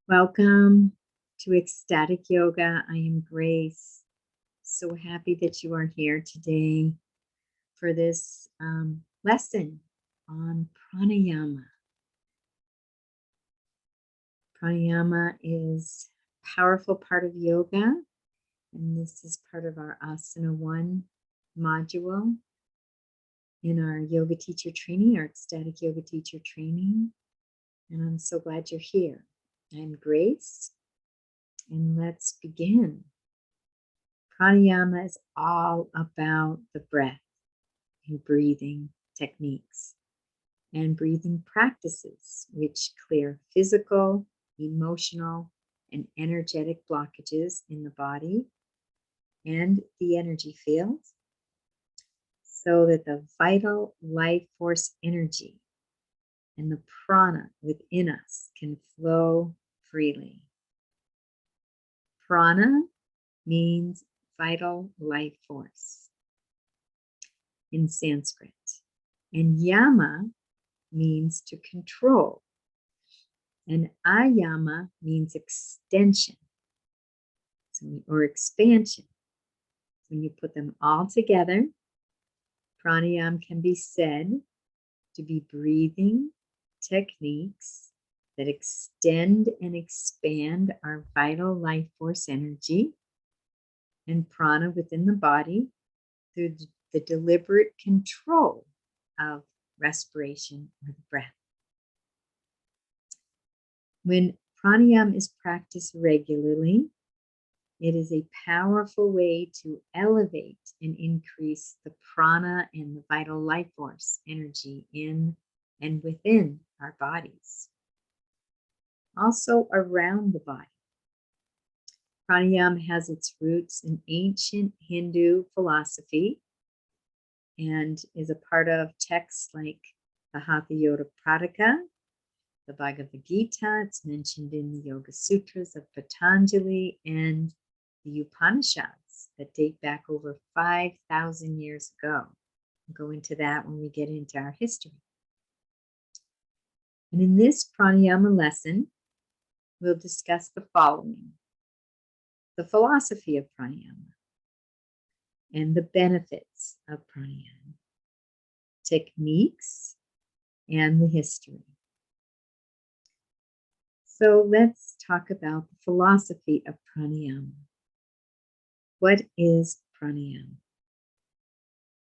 Welcome to Ecstatic Yoga. I am Grace. So happy that you are here today for this lesson on pranayama. Pranayama is a powerful part of yoga, and this is part of our Asana I module in our yoga teacher training, our ecstatic yoga teacher training. And I'm so glad you're here. I'm Grace, and let's begin. Pranayama is all about the breath and breathing techniques and breathing practices, which clear physical, emotional, and energetic blockages in the body and the energy field so that the vital life force energy and the prana within us can flow freely. Prana means vital life force in Sanskrit, and yama means to control, and ayama means extension or expansion. When you put them all together, pranayama can be said to be breathing techniques that extend and expand our vital life force energy and prana within the body through the deliberate control of respiration or the breath. When pranayama is practiced regularly, it is a powerful way to elevate and increase the prana and the vital life force energy in and within our bodies. Also around the body. Pranayama has its roots in ancient Hindu philosophy and is a part of texts like the Hatha Yoga Pradika, the Bhagavad Gita. It's mentioned in the Yoga Sutras of Patanjali and the Upanishads that date back over 5,000 years ago. We'll go into that when we get into our history. And in this pranayama lesson, we'll discuss the following: the philosophy of pranayama and the benefits of pranayama, techniques, and the history. So let's talk about the philosophy of pranayama. What is pranayama?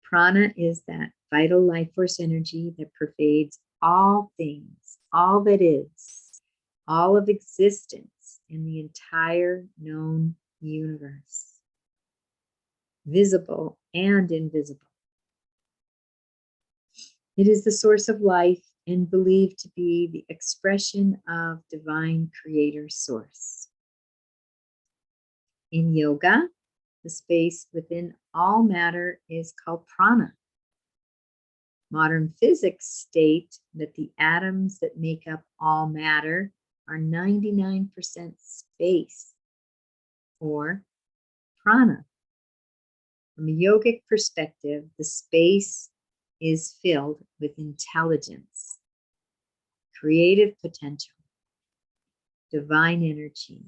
Prana is that vital life force energy that pervades all things, all that is, all of existence in the entire known universe, visible and invisible. It is the source of life and believed to be the expression of divine creator source. In yoga, the space within all matter is called prana. Modern physics state that the atoms that make up all matter are 99% space, or prana. From a yogic perspective, the space is filled with intelligence, creative potential, divine energy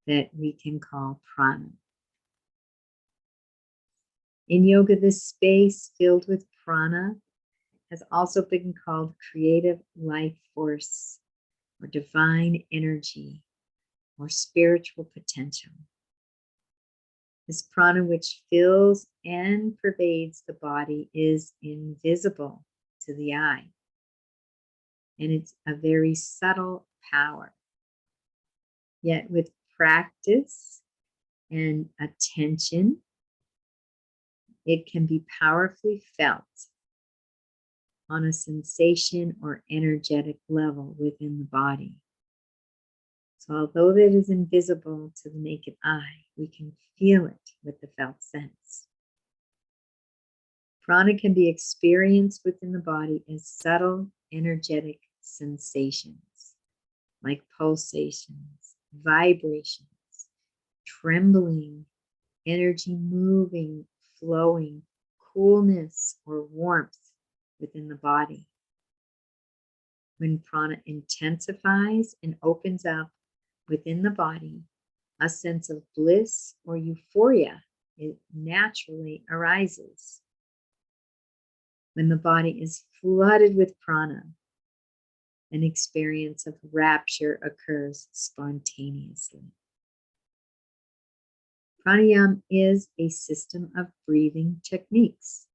that we can call prana. In yoga, this space filled with prana has also been called creative life force or divine energy or spiritual potential. This prana, which fills and pervades the body, is invisible to the eye, and it's a very subtle power. Yet with practice and attention, it can be powerfully felt on a sensation or energetic level within the body. So although that is invisible to the naked eye, we can feel it with the felt sense. Prana can be experienced within the body as subtle energetic sensations, like pulsations, vibrations, trembling, energy moving, flowing, coolness or warmth within the body. When prana intensifies and opens up within the body, a sense of bliss or euphoria it naturally arises. When the body is flooded with prana, an experience of rapture occurs spontaneously. Pranayama is a system of breathing techniques.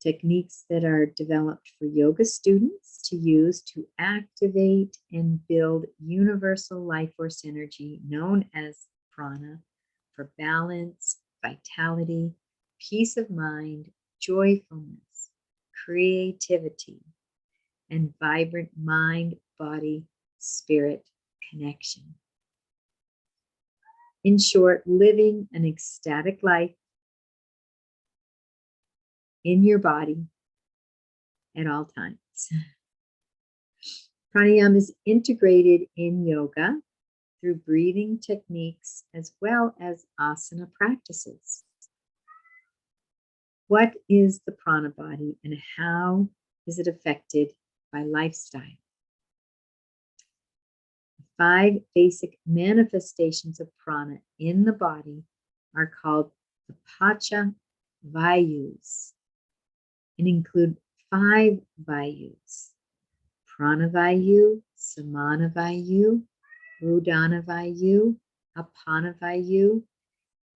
Techniques that are developed for yoga students to use to activate and build universal life force energy known as prana for balance, vitality, peace of mind, joyfulness, creativity, and vibrant mind, body, spirit connection. In short, living an ecstatic life in your body at all times. Pranayama is integrated in yoga through breathing techniques as well as asana practices. What is the prana body and how is it affected by lifestyle? 5 basic manifestations of prana in the body are called the Pacha Vayus and include 5 Vayus: Pranavayu, Samanavayu, Udanavayu, Apanavayu,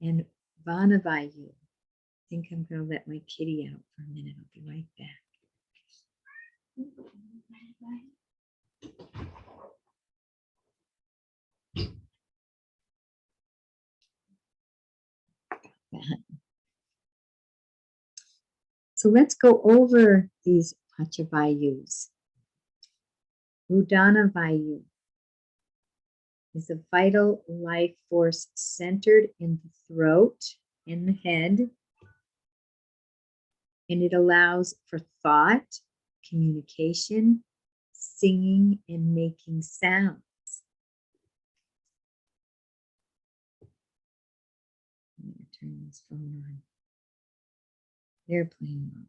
and Vanavayu. I think I'm going to let my kitty out for a minute. I'll be right back. So let's go over these Pachavayus. Udanavayu is a vital life force centered in the throat and the head, and it allows for thought, communication, singing, and making sounds. I'm going to turn this phone on airplane mode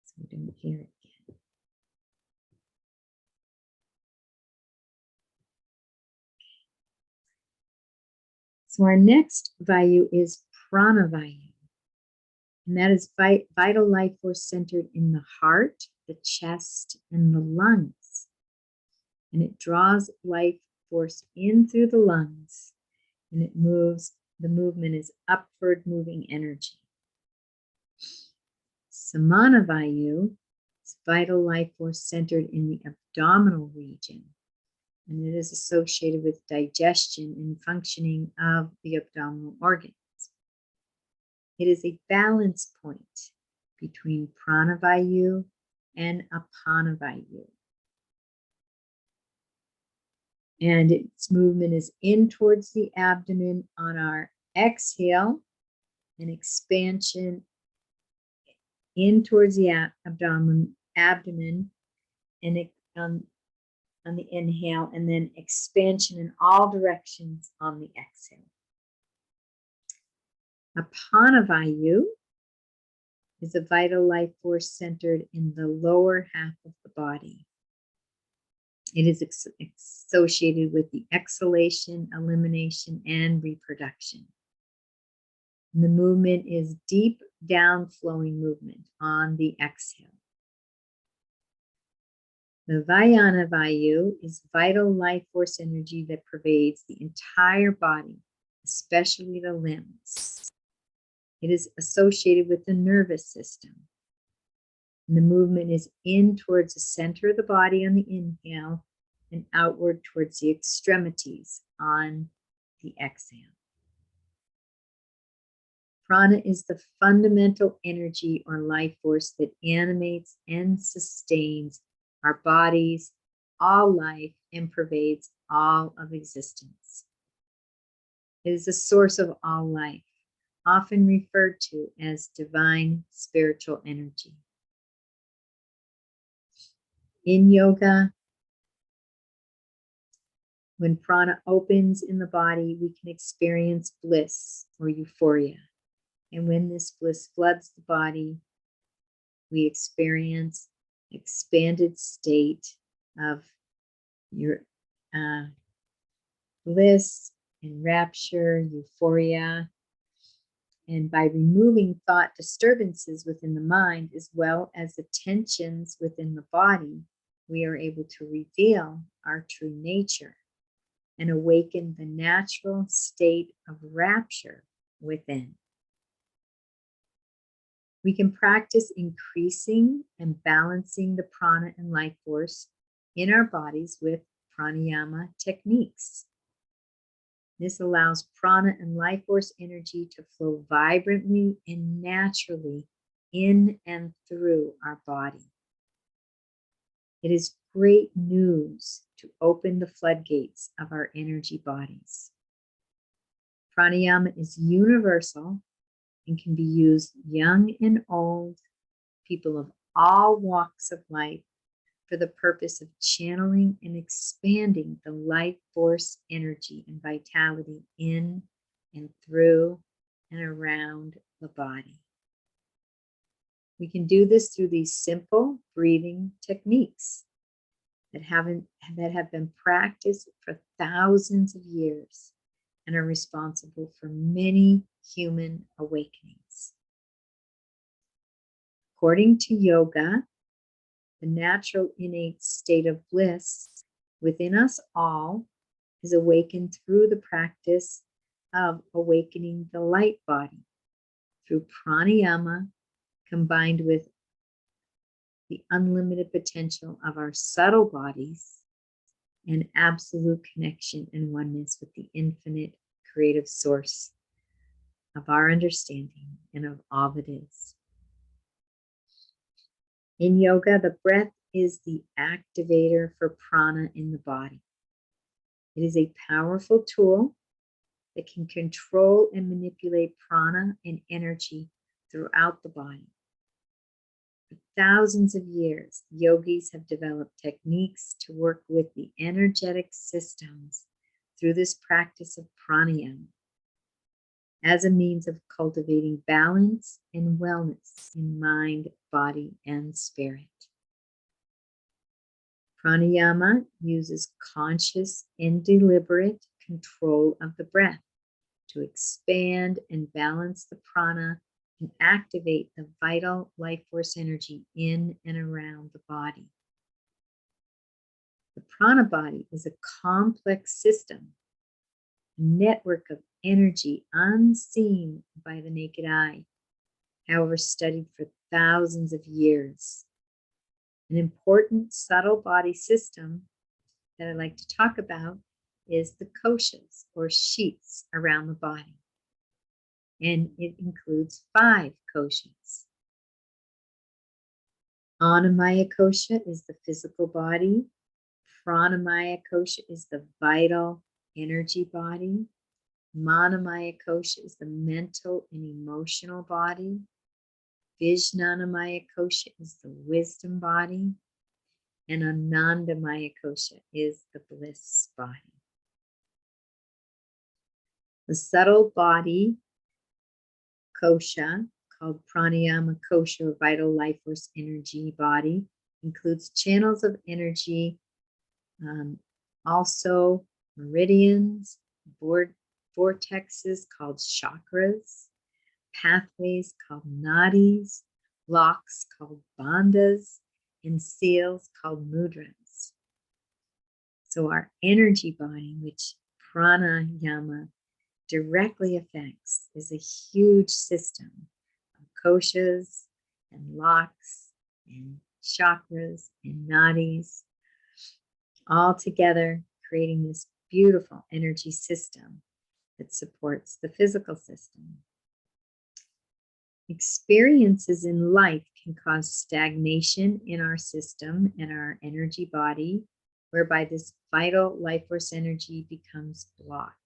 so we don't hear it again. So our next Vayu is Pranavein, and that is vital life force centered in the heart, the chest, and the lungs. And it draws life force in through the lungs, and it moves. The movement is upward moving energy. Samanavayu is vital life force centered in the abdominal region, and it is associated with digestion and functioning of the abdominal organs. It is a balance point between Pranavayu and Apanavayu. And its movement is in towards the abdomen on our exhale, and expansion in towards the abdomen, and it, on the inhale, and then expansion in all directions on the exhale. Apanavayu is a vital life force centered in the lower half of the body. It is associated with the exhalation, elimination, and reproduction. And the movement is deep down flowing movement on the exhale. The Vayana Vayu is vital life force energy that pervades the entire body, especially the limbs. It is associated with the nervous system. And the movement is in towards the center of the body on the inhale and outward towards the extremities on the exhale. Prana is the fundamental energy or life force that animates and sustains our bodies, all life, and pervades all of existence. It is the source of all life, often referred to as divine spiritual energy. In yoga, when prana opens in the body, we can experience bliss or euphoria. And when this bliss floods the body, we experience expanded state of your bliss and rapture, euphoria. And by removing thought disturbances within the mind, as well as the tensions within the body, we are able to reveal our true nature and awaken the natural state of rapture within. We can practice increasing and balancing the prana and life force in our bodies with pranayama techniques. This allows prana and life force energy to flow vibrantly and naturally in and through our body. It is great news to open the floodgates of our energy bodies. Pranayama is universal and can be used young and old, people of all walks of life, for the purpose of channeling and expanding the life force energy and vitality in and through and around the body. We can do this through these simple breathing techniques that have been practiced for thousands of years and are responsible for many human awakenings. According to yoga, the natural innate state of bliss within us all is awakened through the practice of awakening the light body through pranayama, combined with the unlimited potential of our subtle bodies and absolute connection and oneness with the infinite creative source of our understanding and of all that is. In yoga, the breath is the activator for prana in the body. It is a powerful tool that can control and manipulate prana and energy throughout the body. For thousands of years, yogis have developed techniques to work with the energetic systems through this practice of pranayama as a means of cultivating balance and wellness in mind, body, and spirit. Pranayama uses conscious and deliberate control of the breath to expand and balance the prana and activate the vital life force energy in and around the body. The prana body is a complex system, a network of energy unseen by the naked eye, however studied for thousands of years. An important subtle body system that I like to talk about is the koshas, or sheaths around the body. And it includes 5 koshas. Annamaya kosha is the physical body. Pranamaya kosha is the vital energy body. Manamaya kosha is the mental and emotional body. Vijnanamaya kosha is the wisdom body. And Anandamaya kosha is the bliss body. The subtle body kosha, called pranayama kosha, or vital life force energy body, includes channels of energy, also meridians, vortexes called chakras, pathways called nadis, locks called bandhas, and seals called mudras. So our energy body, which pranayama directly affects, is a huge system of koshas and locks and chakras and nadis, all together creating this beautiful energy system that supports the physical system. Experiences in life can cause stagnation in our system and our energy body, whereby this vital life force energy becomes blocked.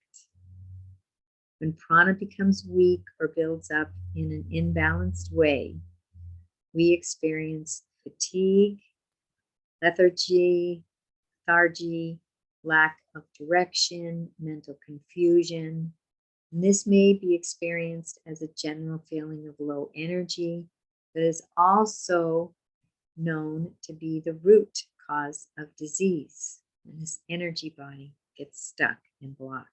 When prana becomes weak or builds up in an imbalanced way, we experience fatigue, lethargy, lack of direction, mental confusion. And this may be experienced as a general feeling of low energy, but is also known to be the root cause of disease, and this energy body gets stuck and blocked.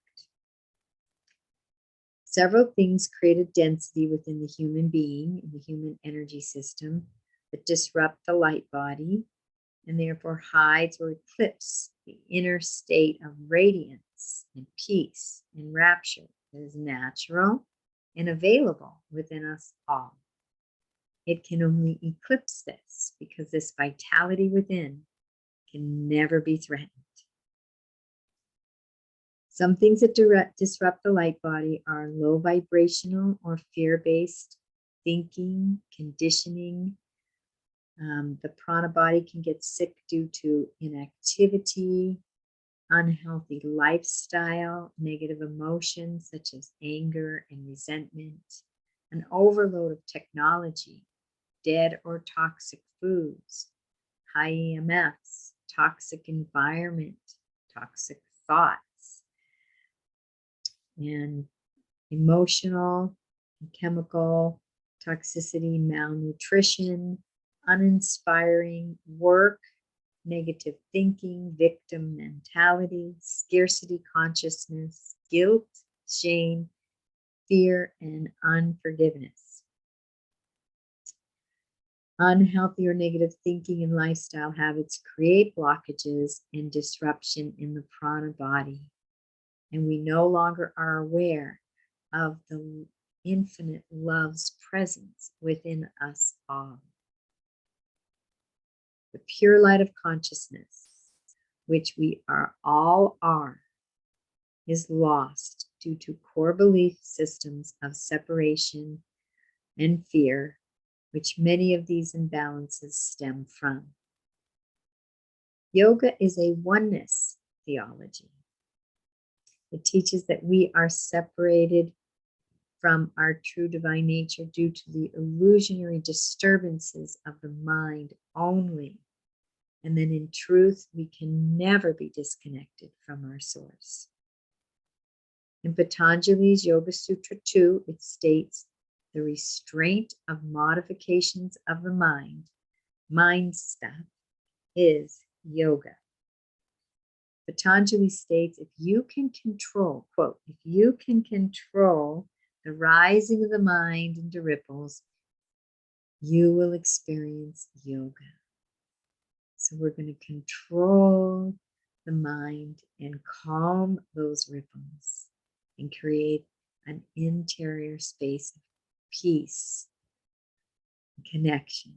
Several things create a density within the human being, in the human energy system, that disrupt the light body and therefore hides or eclipse the inner state of radiance and peace and rapture that is natural and available within us all. It can only eclipse this because this vitality within can never be threatened. Some things that disrupt the light body are low vibrational or fear-based thinking, conditioning. The prana body can get sick due to inactivity, unhealthy lifestyle, negative emotions such as anger and resentment, an overload of technology, dead or toxic foods, high EMFs, toxic environment, toxic thoughts, and emotional and chemical toxicity, malnutrition, uninspiring work, negative thinking, victim mentality, scarcity consciousness, guilt, shame, fear, and unforgiveness. Unhealthy or negative thinking and lifestyle habits create blockages and disruption in the prana body, and we no longer are aware of the infinite love's presence within us all. The pure light of consciousness, which we all are, is lost due to core belief systems of separation and fear, which many of these imbalances stem from. Yoga is a oneness theology. It teaches that we are separated from our true divine nature due to the illusionary disturbances of the mind only. And then in truth, we can never be disconnected from our source. In Patanjali's Yoga Sutra 2, it states, the restraint of modifications of the mind stuff, is yoga. Patanjali states, if you can control, quote, if you can control the rising of the mind into ripples, you will experience yoga. So we're going to control the mind and calm those ripples and create an interior space of peace and connection.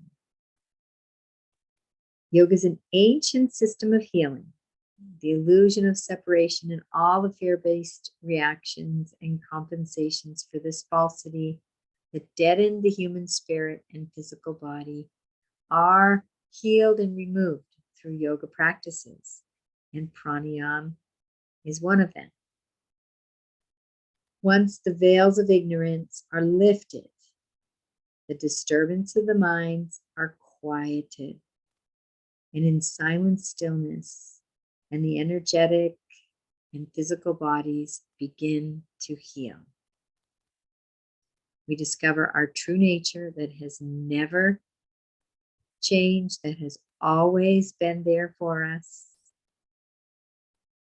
Yoga is an ancient system of healing. The illusion of separation and all the fear-based reactions and compensations for this falsity that deaden the human spirit and physical body are healed and removed through yoga practices, and pranayama is one of them. Once the veils of ignorance are lifted, the disturbance of the minds are quieted, and in silent stillness, and the energetic and physical bodies begin to heal. We discover our true nature that has never changed, that has always been there for us.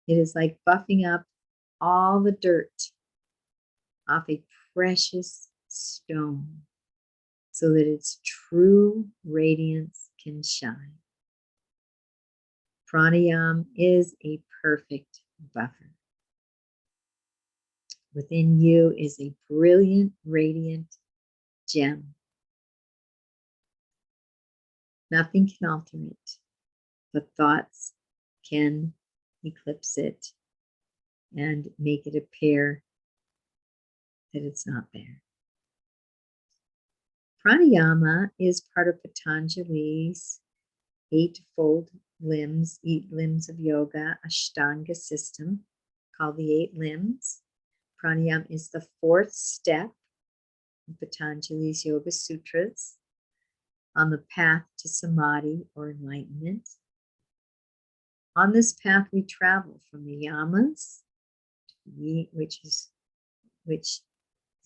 It is like buffing up all the dirt off a precious stone so that its true radiance can shine. Pranayama is a perfect buffer. Within you is a brilliant, radiant gem. Nothing can alter it, but thoughts can eclipse it and make it appear that it's not there. Pranayama is part of Patanjali's eight limbs of yoga, Ashtanga system, called the 8 limbs. Pranayama is the 4th step in Patanjali's Yoga Sutras on the path to samadhi or enlightenment. On this path, we travel from the yamas, to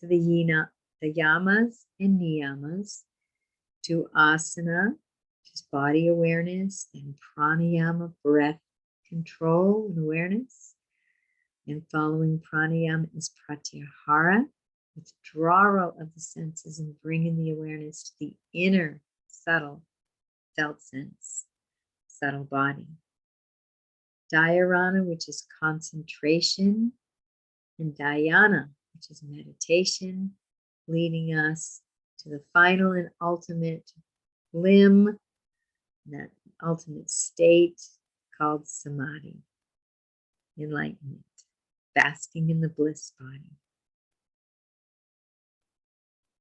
the yamas and niyamas, to asana, to is body awareness, then pranayama, breath control and awareness. And following pranayama is pratyahara, withdrawal of the senses and bringing the awareness to the inner subtle felt sense, subtle body. Dhyana, which is concentration, and dhyana, which is meditation, leading us to the final and ultimate limb, that ultimate state called samadhi, enlightenment, basking in the bliss body.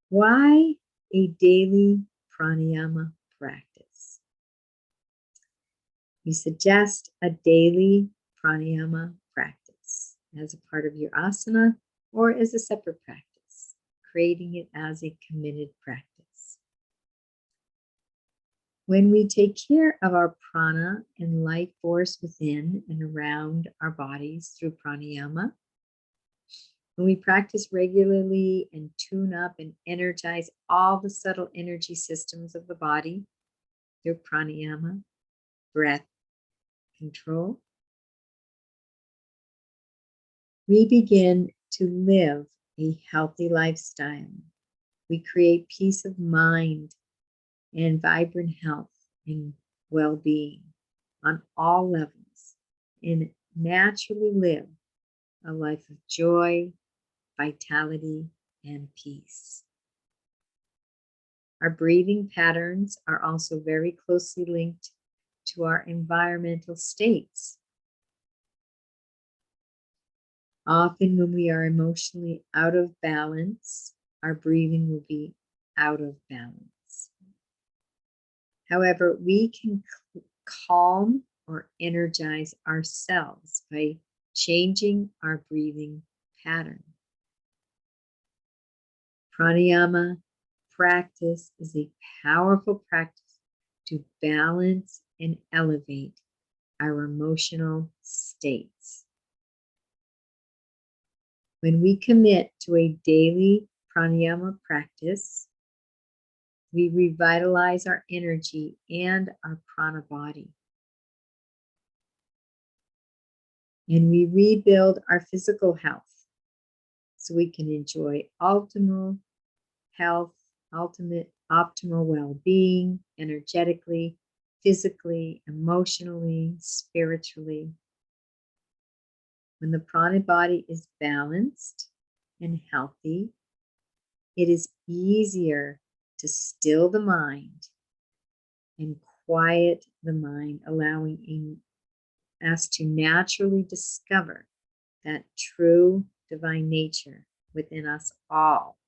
Why a daily pranayama practice? We suggest a daily pranayama practice as a part of your asana or as a separate practice, creating it as a committed practice. When we take care of our prana and life force within and around our bodies through pranayama, when we practice regularly and tune up and energize all the subtle energy systems of the body through pranayama, breath control, we begin to live a healthy lifestyle. We create peace of mind and vibrant health and well-being on all levels, and naturally live a life of joy, vitality, and peace. Our breathing patterns are also very closely linked to our environmental states. Often when we are emotionally out of balance, our breathing will be out of balance. However, we can calm or energize ourselves by changing our breathing pattern. Pranayama practice is a powerful practice to balance and elevate our emotional states. When we commit to a daily pranayama practice, we revitalize our energy and our prana body. And we rebuild our physical health so we can enjoy optimal health, optimal well-being, energetically, physically, emotionally, spiritually. When the prana body is balanced and healthy, it is easier to still the mind and quiet the mind, allowing us to naturally discover that true divine nature within us all,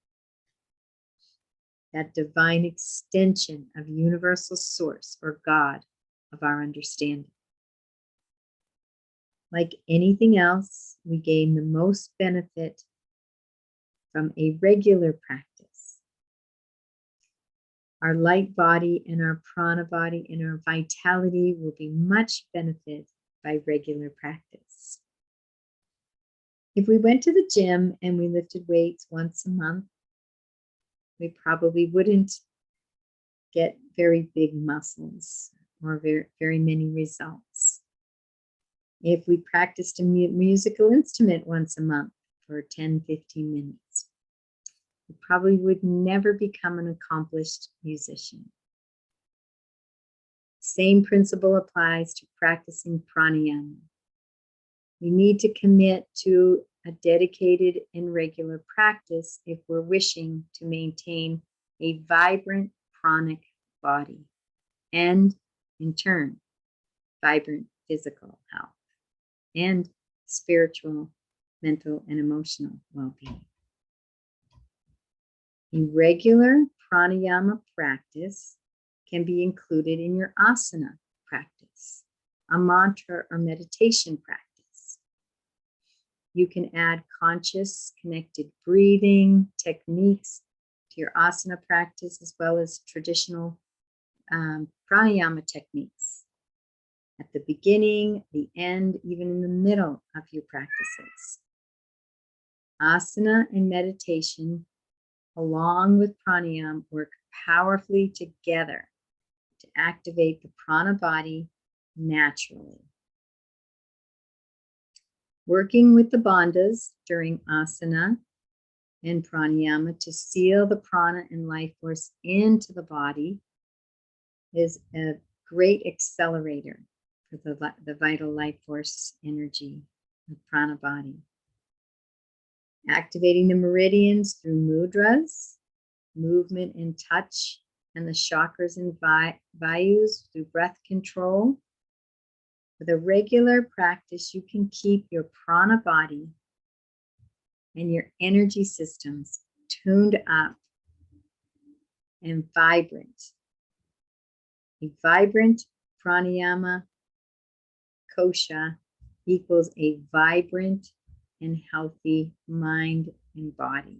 that divine extension of universal source or God of our understanding. Like anything else, we gain the most benefit from a regular practice. Our light body and our prana body and our vitality will be much benefited by regular practice. If we went to the gym and we lifted weights once a month, we probably wouldn't get very big muscles or very many results. If we practiced a musical instrument once a month for 10, 15 minutes, we probably would never become an accomplished musician. Same principle applies to practicing pranayama. We need to commit to a dedicated and regular practice if we're wishing to maintain a vibrant pranic body and, in turn, vibrant physical health and spiritual, mental, and emotional well-being. A regular pranayama practice can be included in your asana practice, a mantra or meditation practice. You can add conscious, connected breathing techniques to your asana practice, as well as traditional pranayama techniques at the beginning, the end, even in the middle of your practices. Asana and meditation, along with pranayama, work powerfully together to to activate the prana body naturally. Working with the bandhas during asana and pranayama to seal the prana and life force into the body is a great accelerator for the vital life force energy of prana body. Activating the meridians through mudras, movement and touch, and the chakras and vayus through breath control. With a regular practice, you can keep your prana body and your energy systems tuned up and vibrant. A vibrant pranayama kosha equals a vibrant and healthy mind and body.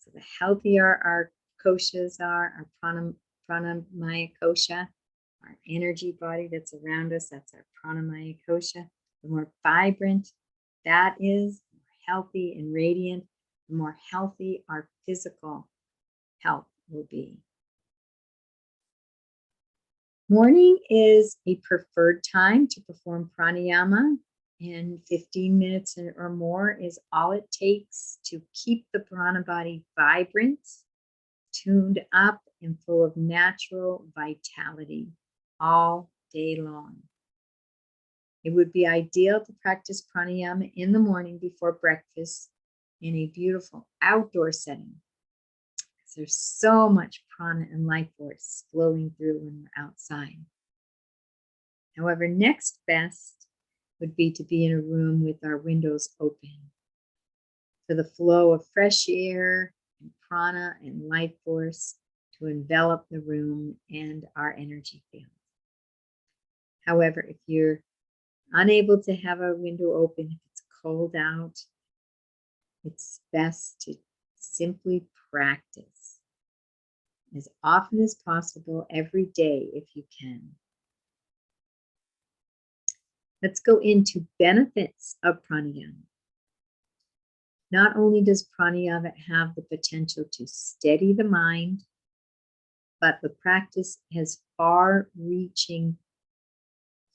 So the healthier our koshas are, our pranamaya kosha, our energy body that's around us, that's our pranamaya kosha. The more vibrant that is, the more healthy and radiant, the more healthy our physical health will be. Morning is a preferred time to perform pranayama, and 15 minutes or more is all it takes to keep the prana body vibrant, tuned up, and full of natural vitality all day long. It would be ideal to practice pranayama in the morning before breakfast in a beautiful outdoor setting. There's so much prana and life force flowing through when we're outside. However, next best would be to be in a room with our windows open for the flow of fresh air and prana and life force to envelop the room and our energy field. However, if you're unable to have a window open, if it's cold out, it's best to simply practice as often as possible every day if you can. Let's go into benefits of pranayama. Not only does pranayama have the potential to steady the mind, but the practice has far-reaching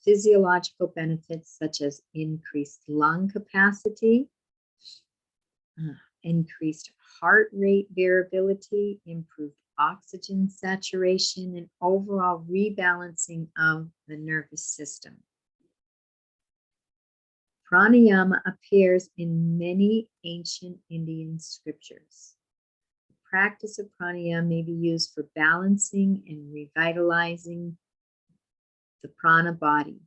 physiological benefits such as increased lung capacity, increased heart rate variability, improved oxygen saturation, and overall rebalancing of the nervous system. Pranayama appears in many ancient Indian scriptures. The practice of pranayama may be used for balancing and revitalizing the prana body,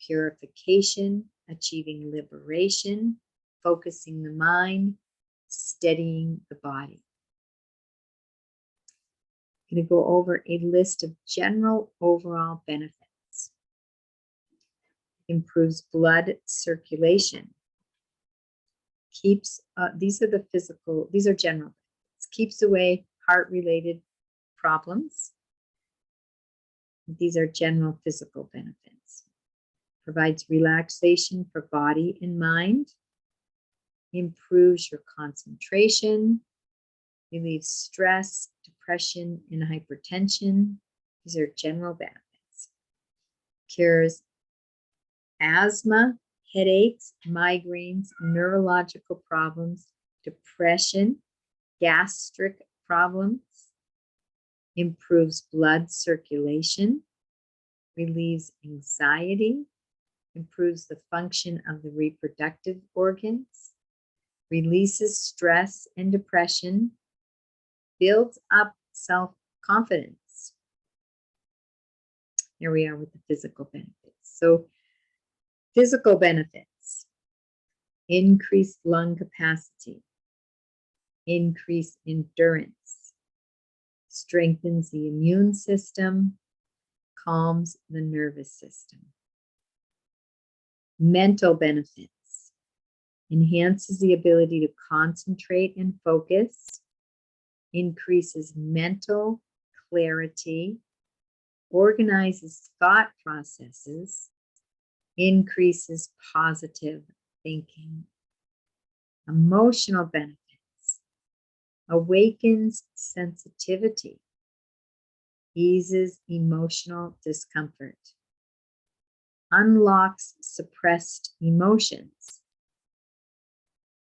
purification, achieving liberation, focusing the mind, steadying the body. I'm going to go over a list of general overall benefits. Improves blood circulation. Keeps, these are general benefits. Keeps away heart-related problems. These are general physical benefits. Provides relaxation for body and mind. Improves your concentration. Relieves stress, depression, and hypertension. These are general benefits. Cures asthma, headaches, migraines, neurological problems, depression, gastric problems. Improves blood circulation. Relieves anxiety. Improves the function of the reproductive organs. Releases stress and depression. Builds up self-confidence. Here we are with the physical benefits. So, physical benefits: increased lung capacity, increased endurance, strengthens the immune system, calms the nervous system. Mental benefits: enhances the ability to concentrate and focus, increases mental clarity, organizes thought processes, increases positive thinking. Emotional benefits: awakens sensitivity, eases emotional discomfort, unlocks suppressed emotions,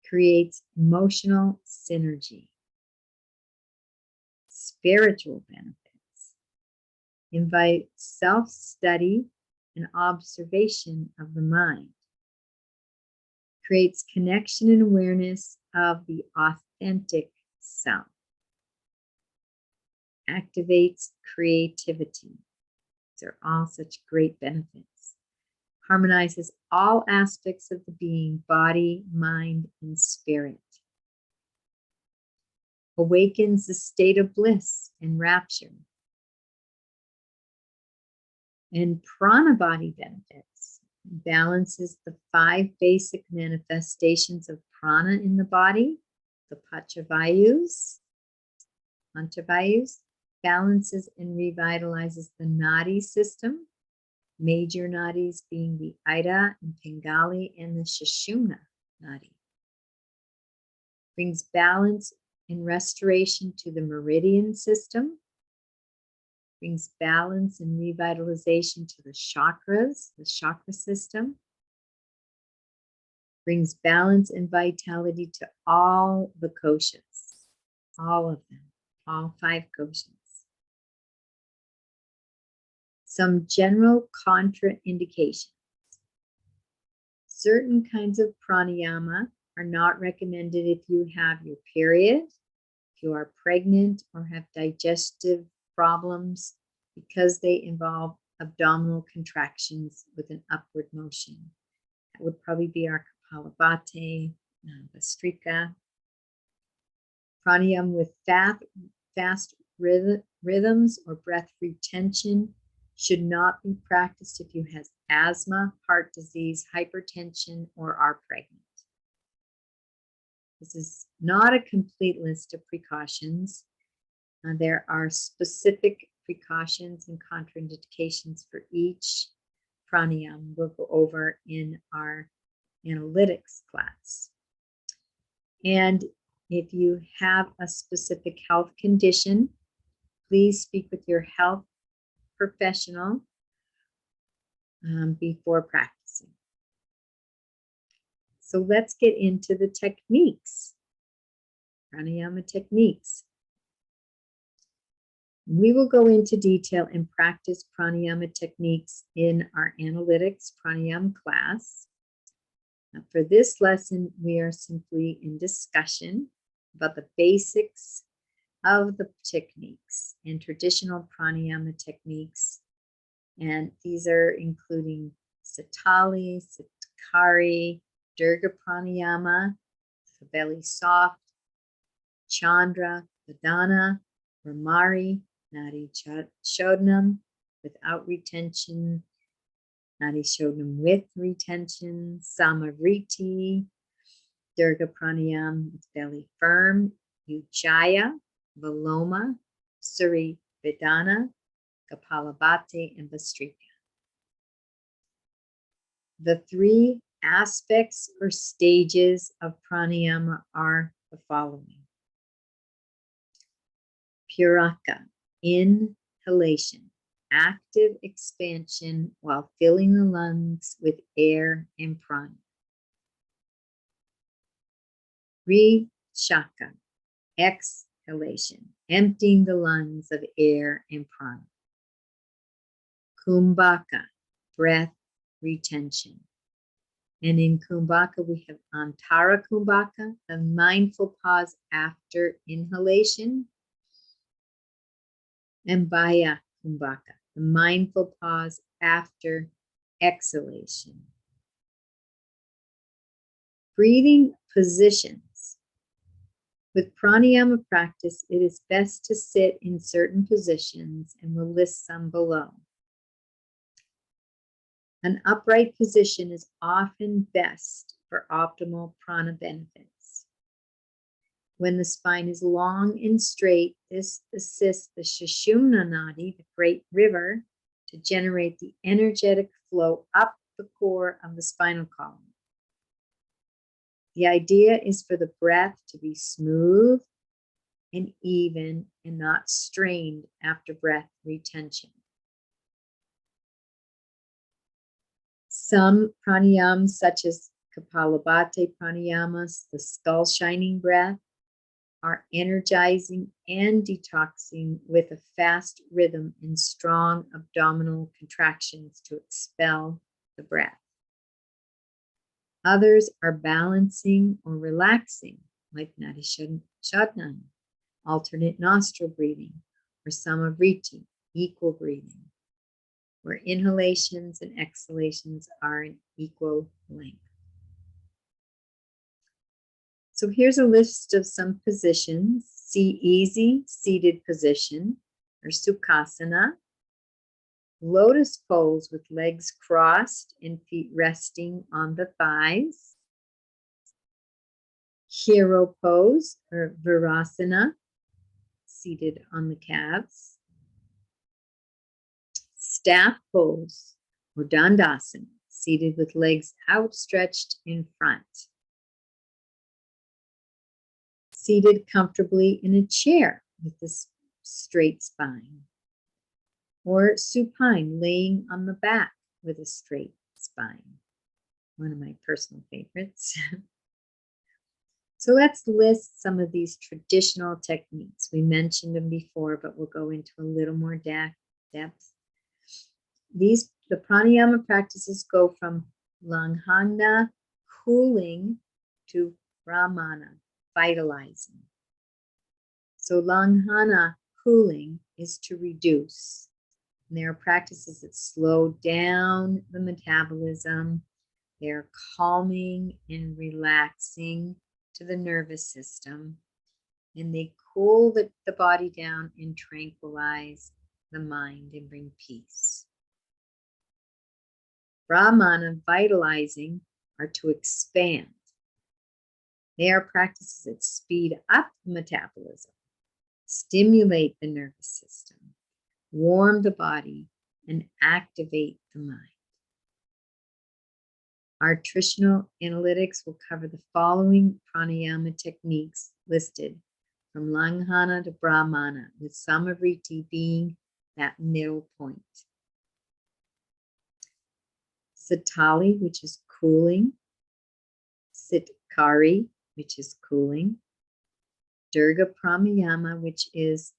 creates emotional synergy, spiritual benefits, invite self-study and observation of the mind, creates connection and awareness of the authentic self, activates creativity. These are all such great benefits. Harmonizes all aspects of the being, body, mind, and spirit. Awakens the state of bliss and rapture. And prana body benefits. Balances the 5 basic manifestations of prana in the body, the Pachavayus, Antavayus, balances and revitalizes the nadi system, major nadis being the Ida and Pingali and the Sushumna nadi. Brings balance and restoration to the meridian system, brings balance and revitalization to the chakras, the chakra system, brings balance and vitality to all the koshas, all of them, all 5 koshas. Some general contraindications. Certain kinds of pranayama are not recommended if you have your period, if you are pregnant, or have digestive problems, because they involve abdominal contractions with an upward motion. That would probably be our Kapalabhati, Vastrika. Pranayama with fast rhythms or breath retention should not be practiced if you have asthma, heart disease, hypertension, or are pregnant. This is not a complete list of precautions. There are specific precautions and contraindications for each pranayama we'll go over in our analytics class. And if you have a specific health condition, please speak with your health professional before practicing. So let's get into the techniques, pranayama techniques. We will go into detail and practice pranayama techniques in our analytics pranayama class. Now, for this lesson, we are simply in discussion about the basics of the techniques and traditional pranayama techniques. And these are including Satali, Satkari, Dirga Pranayama, the belly soft, Chandra, Vedana, Ramari, Nadi Shodhanam without retention, Nadi Shodhanam with retention, Samavriti, Dirga Pranayama with belly firm, Ujjaya, Viloma, Suri Vedana, Kapalabhati, and Vastrika. The 3 aspects or stages of pranayama are the following. Puraka, inhalation, active expansion while filling the lungs with air and prana. Rishaka, exhalation, emptying the lungs of air and prana. Kumbhaka, breath retention. And in Kumbhaka, we have Antara Kumbhaka, a mindful pause after inhalation. And Baya Kumbhaka, the mindful pause after exhalation. Breathing positions. With pranayama practice, it is best to sit in certain positions, and we'll list some below. An upright position is often best for optimal prana benefits. When the spine is long and straight, this assists the Sushumna Nadi, the great river, to generate the energetic flow up the core of the spinal column. The idea is for the breath to be smooth and even and not strained after breath retention. Some pranayams, such as Kapalabhati pranayamas, the skull shining breath, are energizing and detoxing with a fast rhythm and strong abdominal contractions to expel the breath. Others are balancing or relaxing, like Nadi Shodhana, alternate nostril breathing, or Samavriti, equal breathing, where inhalations and exhalations are in equal length. So here's a list of some positions. See easy seated position, or Sukhasana. Lotus pose with legs crossed and feet resting on the thighs. Hero pose, or Virasana, seated on the calves. Staff pose, or Dandasana, seated with legs outstretched in front. Seated comfortably in a chair with a straight spine. Or supine, laying on the back with a straight spine. One of my personal favorites. So let's list some of these traditional techniques. We mentioned them before, but we'll go into a little more depth. The pranayama practices go from langhana, cooling, to brahmana, vitalizing. So langhana, cooling, is to reduce. And there are practices that slow down the metabolism. They're calming and relaxing to the nervous system. And they cool the body down and tranquilize the mind and bring peace. Brahmana, vitalizing, are to expand. They are practices that speed up the metabolism, stimulate the nervous system, warm the body, and activate the mind. Our nutritional analytics will cover the following pranayama techniques listed from langhana to brahmana, with samavriti being that middle point. Satali, which is cooling. Sitkari, which is cooling. Durga pranayama, which is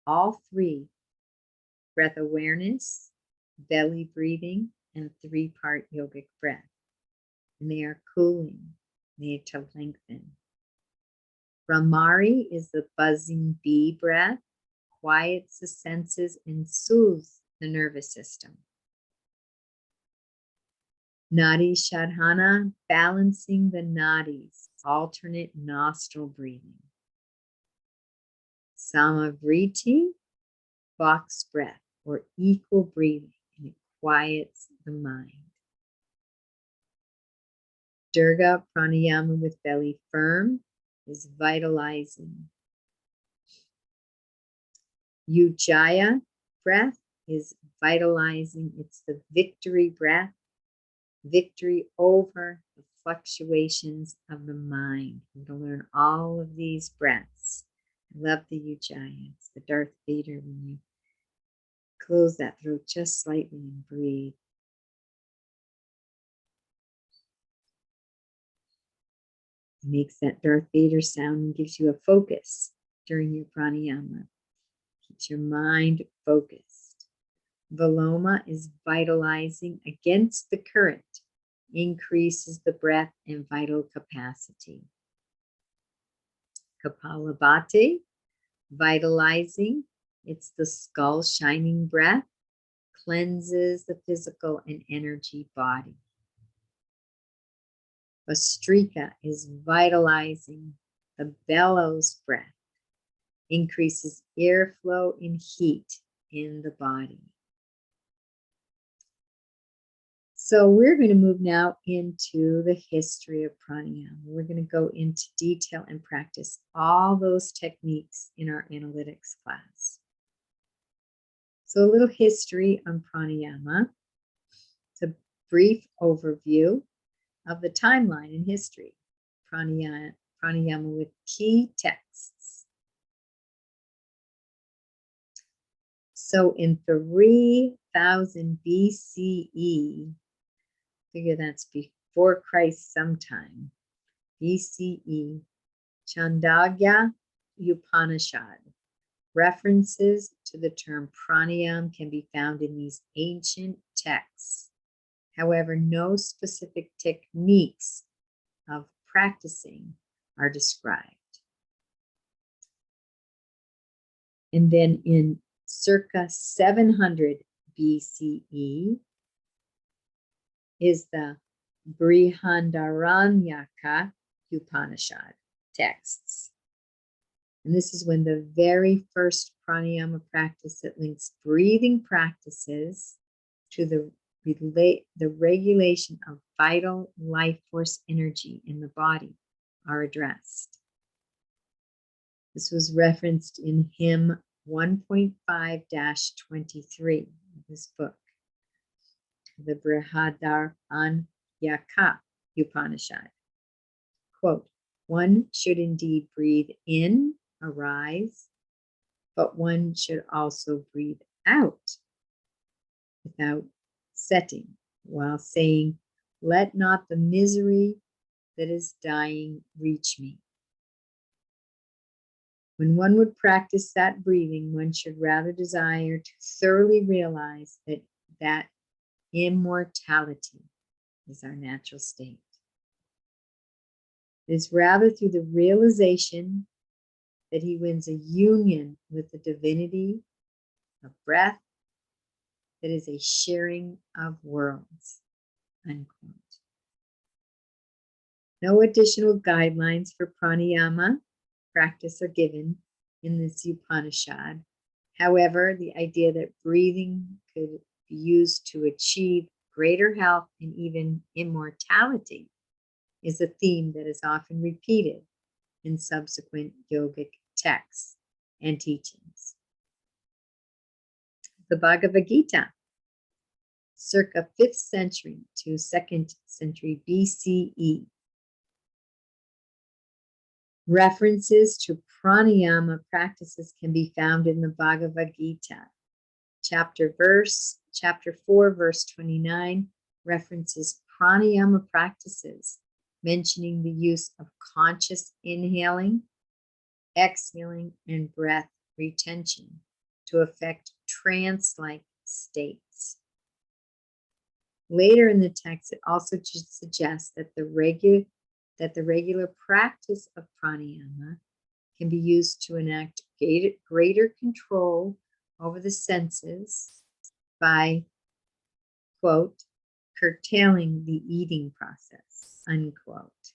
all three: breath awareness, belly breathing, and three-part yogic breath. And they are cooling, they are to lengthen. Brahmari is the buzzing bee breath, quiets the senses and soothes the nervous system. Nadi Shodhana, balancing the nadis, alternate nostril breathing. Samavriti, box breath, or equal breathing, and it quiets the mind. Durga pranayama with belly firm is vitalizing. Ujjayi breath is vitalizing. It's the victory breath, victory over the fluctuations of the mind. We're going to learn all of these breaths. I love the Ujjayi. It's the Darth Vader when you close that throat just slightly and breathe. It makes that Darth Vader sound and gives you a focus during your pranayama. Keeps your mind focused. Viloma is vitalizing against the current, increases the breath and vital capacity. Kapalabhati, vitalizing. It's the skull shining breath, cleanses the physical and energy body. Vastrika is vitalizing, the bellows breath, increases airflow and heat in the body. So we're going to move now into the history of pranayama. We're going to go into detail and practice all those techniques in our analytics class. So a little history on pranayama. It's a brief overview of the timeline in history. Pranayama with key texts. So in 3000 BCE, figure that's before Christ sometime, BCE, Chandogya Upanishad. References to the term pranayam can be found in these ancient texts. However, no specific techniques of practicing are described. And then in circa 700 BCE is the Brihadaranyaka Upanishad texts. And this is when the very first pranayama practice that links breathing practices to the regulation of vital life force energy in the body are addressed. This was referenced in hymn 1.5-23 of this book, the Brihadaranyaka Upanishad. Quote, one should indeed breathe in, arise, but one should also breathe out without setting, while saying, let not the misery that is dying reach me. When one would practice that breathing, one should rather desire to thoroughly realize that immortality is our natural state. It is rather through the realization that he wins a union with the divinity of breath that is a sharing of worlds, unquote. No additional guidelines for pranayama practice are given in this Upanishad. However, the idea that breathing could be used to achieve greater health and even immortality is a theme that is often repeated in subsequent yogic texts and teachings. The Bhagavad Gita, circa 5th century to 2nd century BCE. References to pranayama practices can be found in the Bhagavad Gita. Chapter 4, verse 29 references pranayama practices, mentioning the use of conscious inhaling, exhaling, and breath retention to affect trance-like states. Later in the text, it also suggests that the regular practice of pranayama can be used to enact greater control over the senses by, quote, curtailing the eating process, unquote.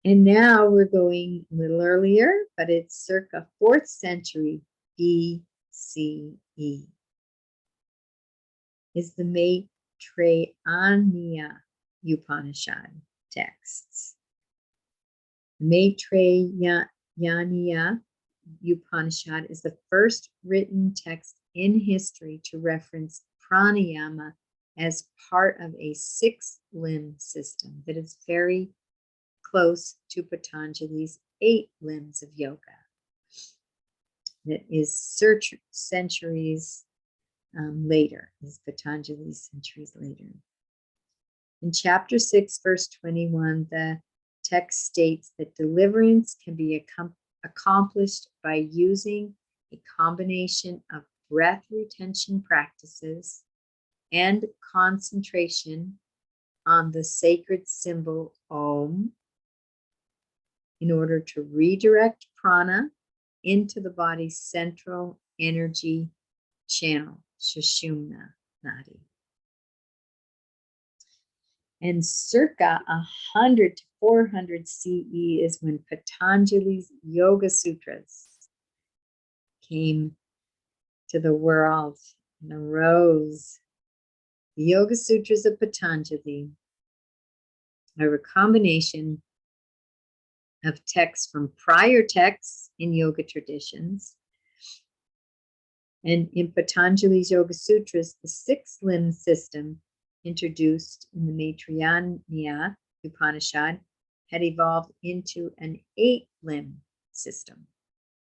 And now we're going a little earlier, but it's circa 4th century BCE. Is the Maitreya Upanishad texts. Maitreya Upanishad is the first written text in history to reference pranayama as part of a 6-limb system that is very close to Patanjali's 8 limbs of yoga. That is centuries later, is Patanjali's centuries later. In chapter 6, verse 21, the text states that deliverance can be accomplished by using a combination of breath retention practices and concentration on the sacred symbol Om in order to redirect prana into the body's central energy channel, Sushumna Nadi. And circa 100 to 400 CE is when Patanjali's Yoga Sutras came to the world and arose. The Yoga Sutras of Patanjali are a combination of texts from prior texts in yoga traditions. And in Patanjali's Yoga Sutras, the 6-limb system introduced in the Maitreya Upanishad had evolved into an 8-limb system.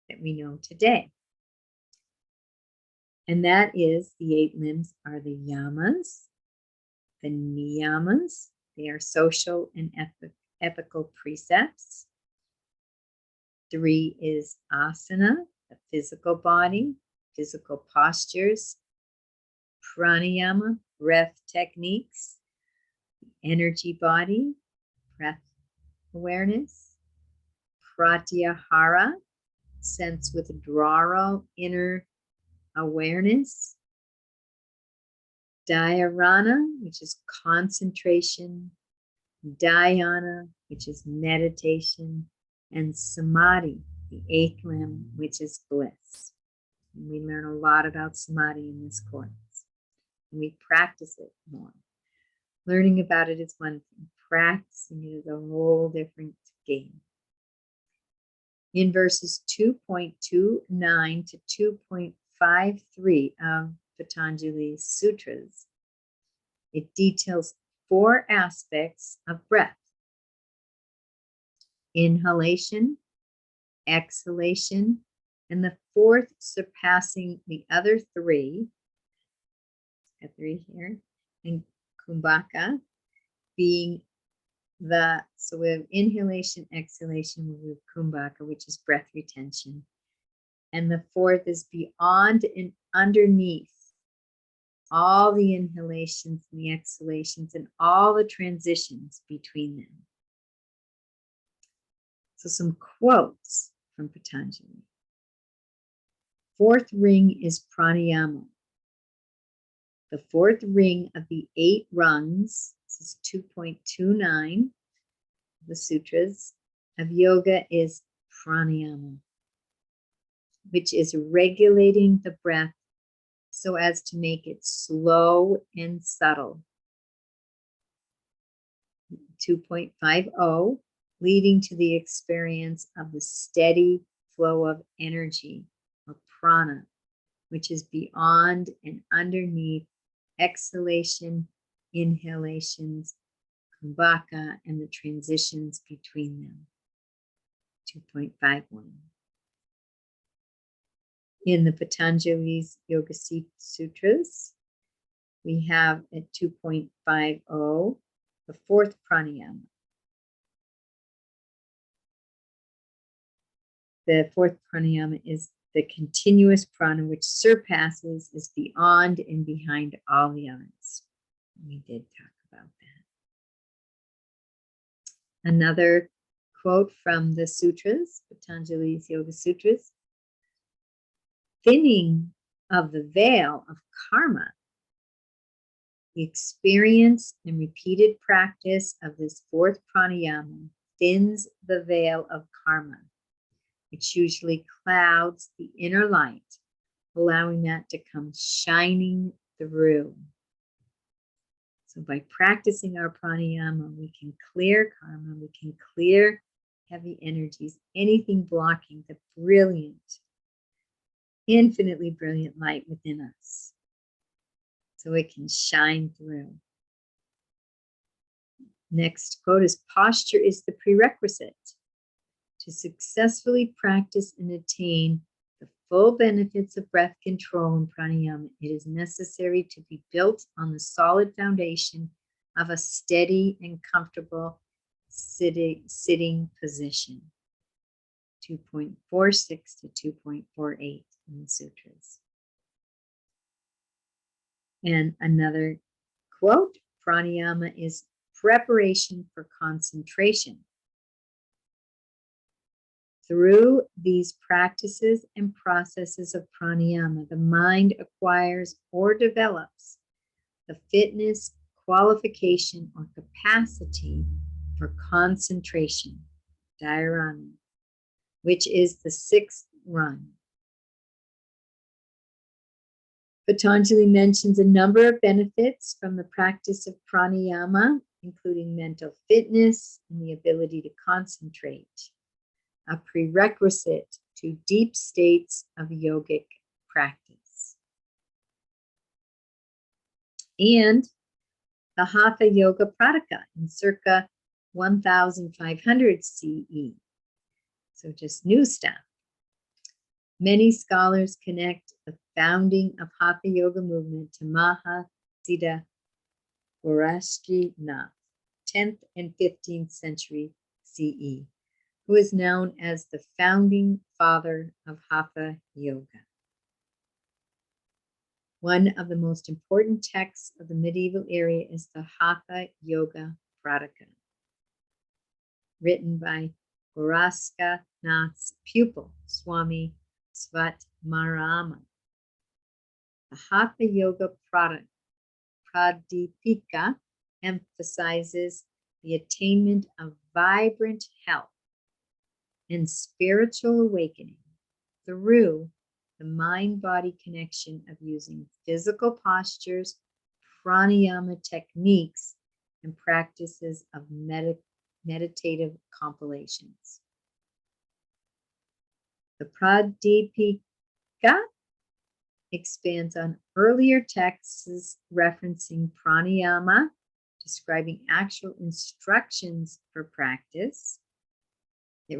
that we know today. And that is the 8 limbs are the yamas, the niyamas. They are social and ethical precepts. 3 is asana, the physical body, physical postures. Pranayama, breath techniques, energy body, breath awareness. Pratyahara, sense withdrawal, inner awareness. Dhyana, which is concentration. Dhyana, which is meditation. And samadhi, the 8th limb, which is bliss. And we learn a lot about samadhi in this course. And we practice it more. Learning about it is one thing. Practicing it is a whole different game. In verses 2.29 to 2.53 of Patanjali's sutras, it details 4 aspects of breath: inhalation, exhalation, and the 4th surpassing the other 3. Got 3 here, and kumbhaka being so we have inhalation, exhalation, we have kumbhaka, which is breath retention. And the 4th is beyond and underneath all the inhalations and the exhalations and all the transitions between them. So some quotes from Patanjali. 4th ring is pranayama. The 4th ring of the 8 rungs, this is 2.29, the sutras of yoga, is pranayama, which is regulating the breath so as to make it slow and subtle. 2.50, leading to the experience of the steady flow of energy, or prana, which is beyond and underneath exhalation, inhalations, kumbhaka, and the transitions between them. 2.51. In the Patanjali's Yoga Sutras, we have at 2.50 the 4th pranayama. The 4th pranayama is the continuous prana which surpasses, is beyond and behind all the others. We did talk about that. Another quote from the sutras, Patanjali's Yoga Sutras: thinning of the veil of karma. The experience and repeated practice of this 4th pranayama thins the veil of karma, which usually clouds the inner light, allowing that to come shining through. So by practicing our pranayama, we can clear karma, we can clear heavy energies, anything blocking the brilliant, infinitely brilliant light within us, so it can shine through. Next quote is: posture is the prerequisite. To successfully practice and attain the full benefits of breath control and pranayama, it is necessary to be built on the solid foundation of a steady and comfortable sitting position. 2.46 to 2.48 in the sutras. And another quote: pranayama is preparation for concentration. Through these practices and processes of pranayama, the mind acquires or develops the fitness, qualification, or capacity for concentration, dhyana, which is the 6th rung. Patanjali mentions a number of benefits from the practice of pranayama, including mental fitness and the ability to concentrate, a prerequisite to deep states of yogic practice. And the Hatha Yoga Pradika in circa 1500 CE. So just new stuff. Many scholars connect the founding of Hatha Yoga movement to Mahasiddha Nath, 10th and 15th century CE, who is known as the founding father of Hatha Yoga. One of the most important texts of the medieval era is the Hatha Yoga Prataka, written by Goraska Nath's pupil, Swami Svatmarama. The Hatha Yoga Pradipika emphasizes the attainment of vibrant health and spiritual awakening through the mind-body connection of using physical postures, pranayama techniques, and practices of meditative compilations. The Pradipika expands on earlier texts referencing pranayama, describing actual instructions for practice. It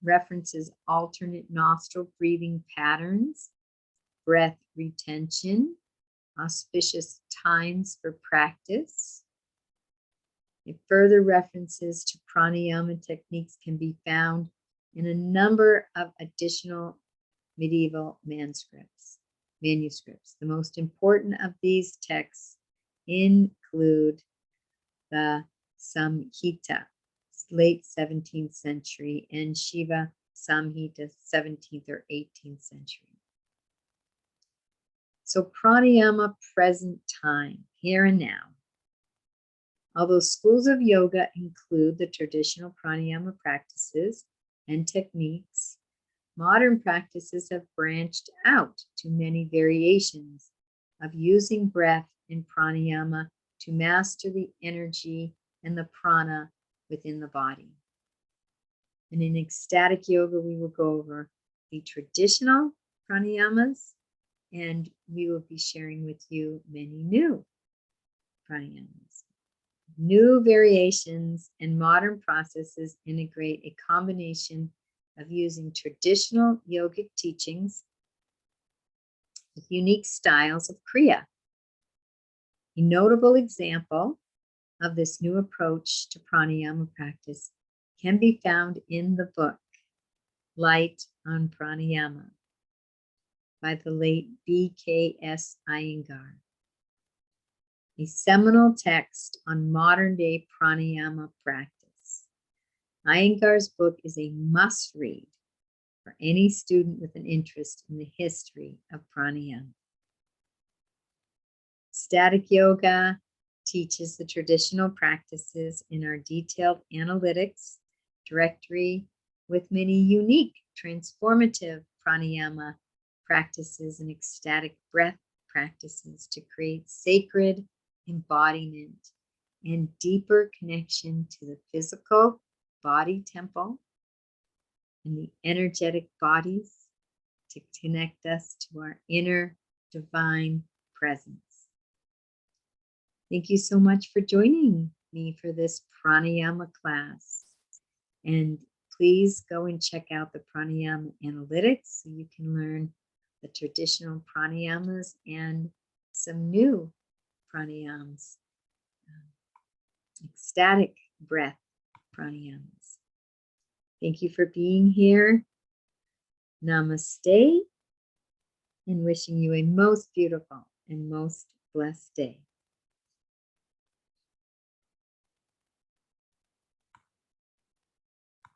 references alternate nostril breathing patterns, breath retention, auspicious times for practice. It further references to pranayama techniques can be found in a number of additional medieval manuscripts. The most important of these texts include the Samhita, late 17th century, and Shiva Samhita, 17th or 18th century. So pranayama, present time, here and now. Although schools of yoga include the traditional pranayama practices and techniques, modern practices have branched out to many variations of using breath in pranayama to master the energy and the prana within the body. And in ecstatic yoga, we will go over the traditional pranayamas, and we will be sharing with you many new pranayamas. New variations and modern processes integrate a combination of using traditional yogic teachings with unique styles of kriya. A notable example of this new approach to pranayama practice can be found in the book Light on Pranayama by the late B.K.S. Iyengar, a seminal text on modern-day pranayama practice. Iyengar's book is a must-read for any student with an interest in the history of pranayama. Static yoga teaches the traditional practices in our detailed analytics directory with many unique transformative pranayama practices and ecstatic breath practices to create sacred embodiment and deeper connection to the physical body temple and the energetic bodies to connect us to our inner divine presence. Thank you so much for joining me for this pranayama class. And please go and check out the pranayama analytics so you can learn the traditional pranayamas and some new pranayams, ecstatic breath pranayamas. Thank you for being here. Namaste, and wishing you a most beautiful and most blessed day.